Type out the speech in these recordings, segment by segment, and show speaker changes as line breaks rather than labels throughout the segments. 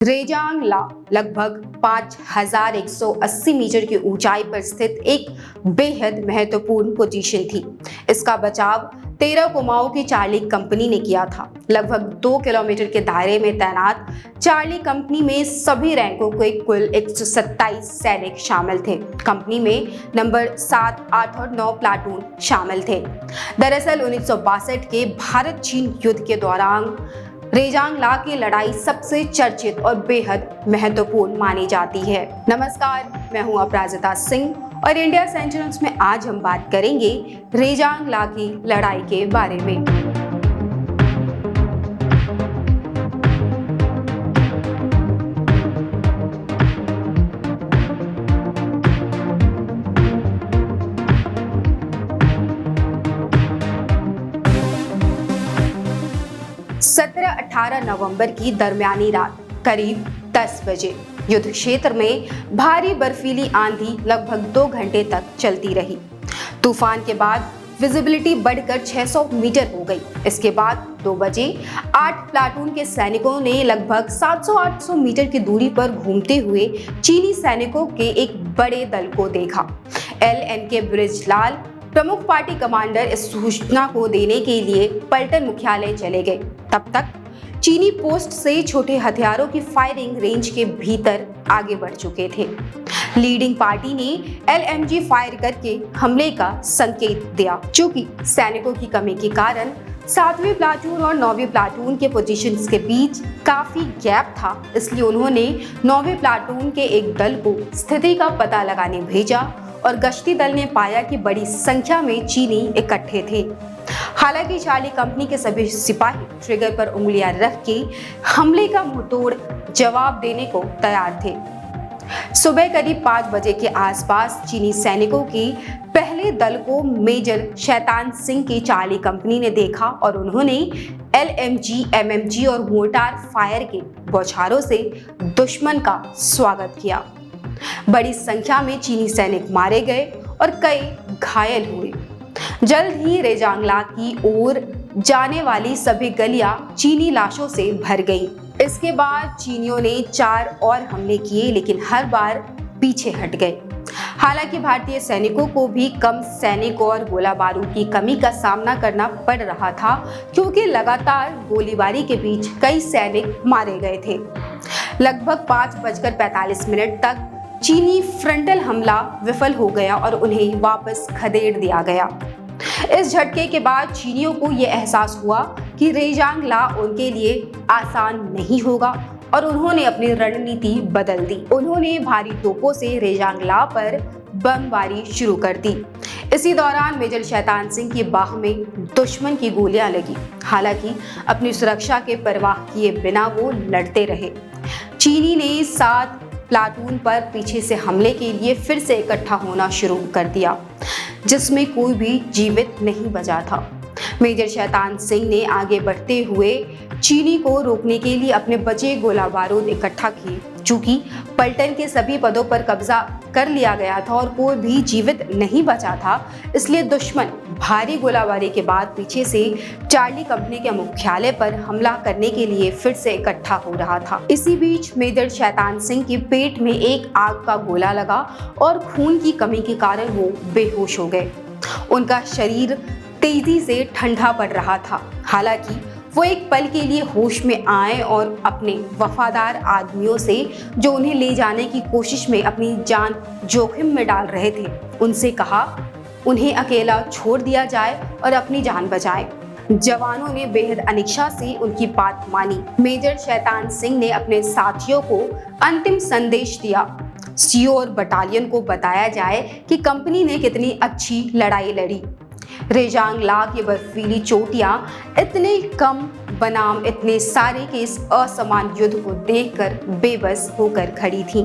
रेजांग ला लगभग 5180 मीटर की ऊंचाई पर स्थित एक बेहद महत्वपूर्ण पोजीशन थी। इसका बचाव 13 कुमाऊं की चार्ली कंपनी ने किया था। लगभग 2 किलोमीटर के दायरे में तैनात चार्ली कंपनी में सभी रैंकों के कुल 127 सैनिक शामिल थे। कंपनी में नंबर 7, 8 और 9 प्लाटून शामिल थे। दरअसल 1962 के भारत चीन युद्ध के दौरान रेजांग ला की लड़ाई सबसे चर्चित और बेहद महत्वपूर्ण मानी जाती है। नमस्कार, मैं हूं अपराजिता सिंह और इंडिया सेंटिनल्स में आज हम बात करेंगे रेजांग ला की लड़ाई के बारे में। 17-18 नवंबर की दरमियानी रात करीब 10 बजे युद्ध क्षेत्र में भारी बर्फीली आंधी लगभग 2 घंटे तक चलती रही। तूफान के बाद विजिबिलिटी बढ़कर 600 मीटर हो गई। इसके बाद 2 बजे 8 प्लाटून के सैनिकों ने लगभग 700-800 मीटर की दूरी पर घूमते हुए चीनी सैनिकों के एक बड़े दल को देखा। LNK ब्रिजलाल प्रमुख पार्टी कमांडर इस सूचना को देने के लिए पलटन मुख्यालय चले गए। तब तक चीनी पोस्ट से छोटे हथियारों की फायरिंग रेंज के भीतर आगे बढ़ चुके थे। लीडिंग पार्टी ने LMG फायर करके हमले का संकेत दिया। चूंकि सैनिकों की कमी के कारण 7वीं प्लाटून और 9वीं प्लाटून के पोजीशंस के बीच काफी गैप था, इसलिए उन्होंने 9वीं प्लाटून के एक दल को स्थिति का पता लगाने भेजा और गश्ती दल ने पाया कि बड़ी संख्या में चीनी इकट्ठे थे। हालांकि चार्ली कंपनी के सभी सिपाही ट्रिगर पर उंगलियां रख के हमले का मुंहतोड़ जवाब देने को तैयार थे। सुबह करीब 5 बजे के आसपास चीनी सैनिकों के पहले दल को मेजर शैतान सिंह की चार्ली कंपनी ने देखा और उन्होंने LMG, MMG और मोर्टार फायर के बौछारों से दुश्मन का स्वागत किया। बड़ी संख्या में चीनी सैनिक मारे गए और कई घायल हुए। जल्द ही रेजांग ला की ओर जाने वाली सभी गलियां चीनी लाशों से भर गईं। इसके बाद चीनियों ने 4 और हमले किए, लेकिन हर बार पीछे हट गए। हालांकि भारतीय सैनिकों को भी कम सैनिक और गोला बारूद की कमी का सामना करना पड़ रहा था, क्योंकि लगातार गोलीबारी के बीच कई सैनिक मारे गए थे। लगभग 5:45 तक चीनी फ्रंटल हमला विफल हो गया और उन्हें वापस खदेड़ दिया गया। इस झटके के बाद चीनियों को यह एहसास हुआ कि रेजांग ला उनके लिए आसान नहीं होगा और उन्होंने अपनी रणनीति बदल दी। उन्होंने भारी तोपों से रेजांग ला पर बमबारी शुरू कर दी। इसी दौरान मेजर शैतान सिंह की बाह में दुश्मन की गोलियां लगी। हालांकि अपनी सुरक्षा के परवाह किए बिना वो लड़ते रहे। चीनी ने 7 प्लाटून पर पीछे से हमले के लिए फिर से इकट्ठा होना शुरू कर दिया, जिसमें कोई भी जीवित नहीं बचा था। मेजर शैतान सिंह ने आगे बढ़ते हुए चीनी को रोकने के लिए अपने बचे गोला बारूद इकट्ठा किए। चूंकि पलटन के सभी पदों पर कब्जा कर लिया गया था और कोई भी जीवित नहीं बचा था, इसलिए दुश्मन भारी गोलाबारी के बाद पीछे से चार्ली कंपनी के मुख्यालय पर हमला करने के लिए फिर से इकट्ठा हो रहा था। इसी बीच मेजर शैतान सिंह के पेट में एक आग का गोला लगा और खून की कमी के कारण वो बेहोश हो गए। उनका शरीर तेजी से ठंडा पड़ रहा था। हालांकि वो एक पल के लिए होश में आए और अपने वफादार आदमियों से, जो उन्हें ले जाने की कोशिश में अपनी जान जोखिम में डाल रहे थे, उनसे कहा उन्हें अकेला छोड़ दिया जाए और अपनी जान बचाए। जवानों ने बेहद अनिच्छा से उनकी बात मानी। मेजर शैतान सिंह ने अपने साथियों को अंतिम संदेश दिया। CO और बटालियन को बताया जाए कि कंपनी ने कितनी अच्छी लड़ाई लड़ी। रेजांग ला की बर्फीली चोटियां इतने कम बनाम इतने सारे के इस असमान युद्ध को देखकर बेबस होकर खड़ी थीं।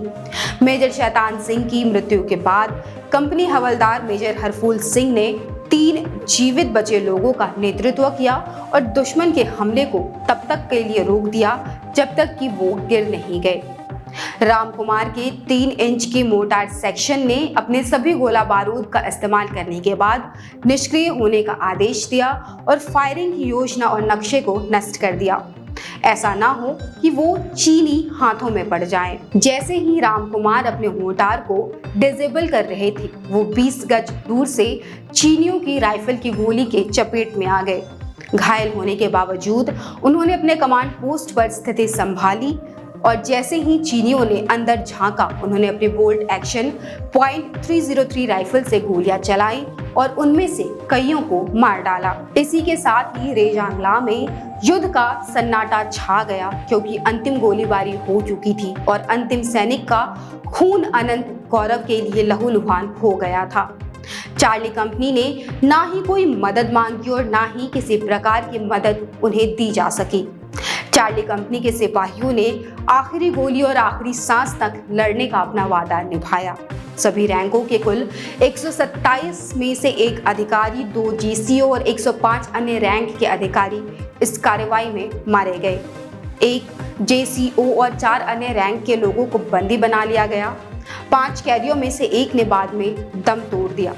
मेजर शैतान सिंह की मृत्यु के बाद कंपनी हवलदार मेजर हरफूल सिंह ने 3 जीवित बचे लोगों का नेतृत्व किया और दुश्मन के हमले को तब तक के लिए रोक दिया जब तक कि वो गिर नहीं गए। राम कुमार के 3 इंच की मोर्टार सेक्शन ने अपने सभी गोला बारूद का इस्तेमाल करने के बाद निष्क्रिय होने का आदेश दिया और फायरिंग की योजना और नक्शे को नष्ट कर दिया। ऐसा ना हो कि वो चीनी हाथों में पड़ जाएं। जैसे ही रामकुमार अपने मोर्टार को डिसेबल कर रहे थे, वो 20 गज दूर से चीनियों की राइफल की गोली के चपेट में आ गए। घायल होने के बावजूद उन्होंने अपने कमांड पोस्ट पर स्थिति संभाली और जैसे ही चीनियों ने अंदर झांका, उन्होंने अपने बोल्ट एक्शन .303 राइफल से गोलियां चलाई और उनमें से कईयों को मार डाला। इसी के साथ ही रेजांगला में युद्ध का सन्नाटा छा गया, क्योंकि अंतिम गोलीबारी हो चुकी थी और अंतिम सैनिक का खून अनंत गौरव के लिए लहूलुहान हो गया था। चार्ली कंपनी ने ना ही कोई मदद मांगी और ना ही किसी प्रकार की मदद उन्हें दी जा सकी। चार्ली कंपनी के सिपाहियों ने आखिरी गोली और आखिरी सांस तक लड़ने का अपना वादा निभाया। सभी रैंकों के कुल 127 में से एक अधिकारी, 2 जीसीओ और 105 अन्य रैंक के अधिकारी इस कार्रवाई में मारे गए। एक जेसीओ और 4 अन्य रैंक के लोगों को बंदी बना लिया गया। 5 कैदियों में से एक ने बाद में दम तोड़ दिया।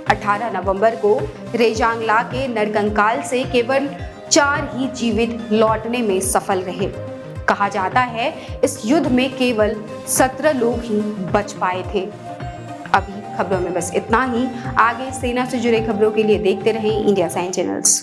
18 नवंबर को रेजांगला के नरकंकाल से केवल 4 ही जीवित लौटने में सफल रहे। कहा जाता है इस युद्ध में केवल 17 लोग ही बच पाए थे। अभी खबरों में बस इतना ही। आगे सेना से जुड़े खबरों के लिए देखते रहें इंडिया साइन चैनल्स।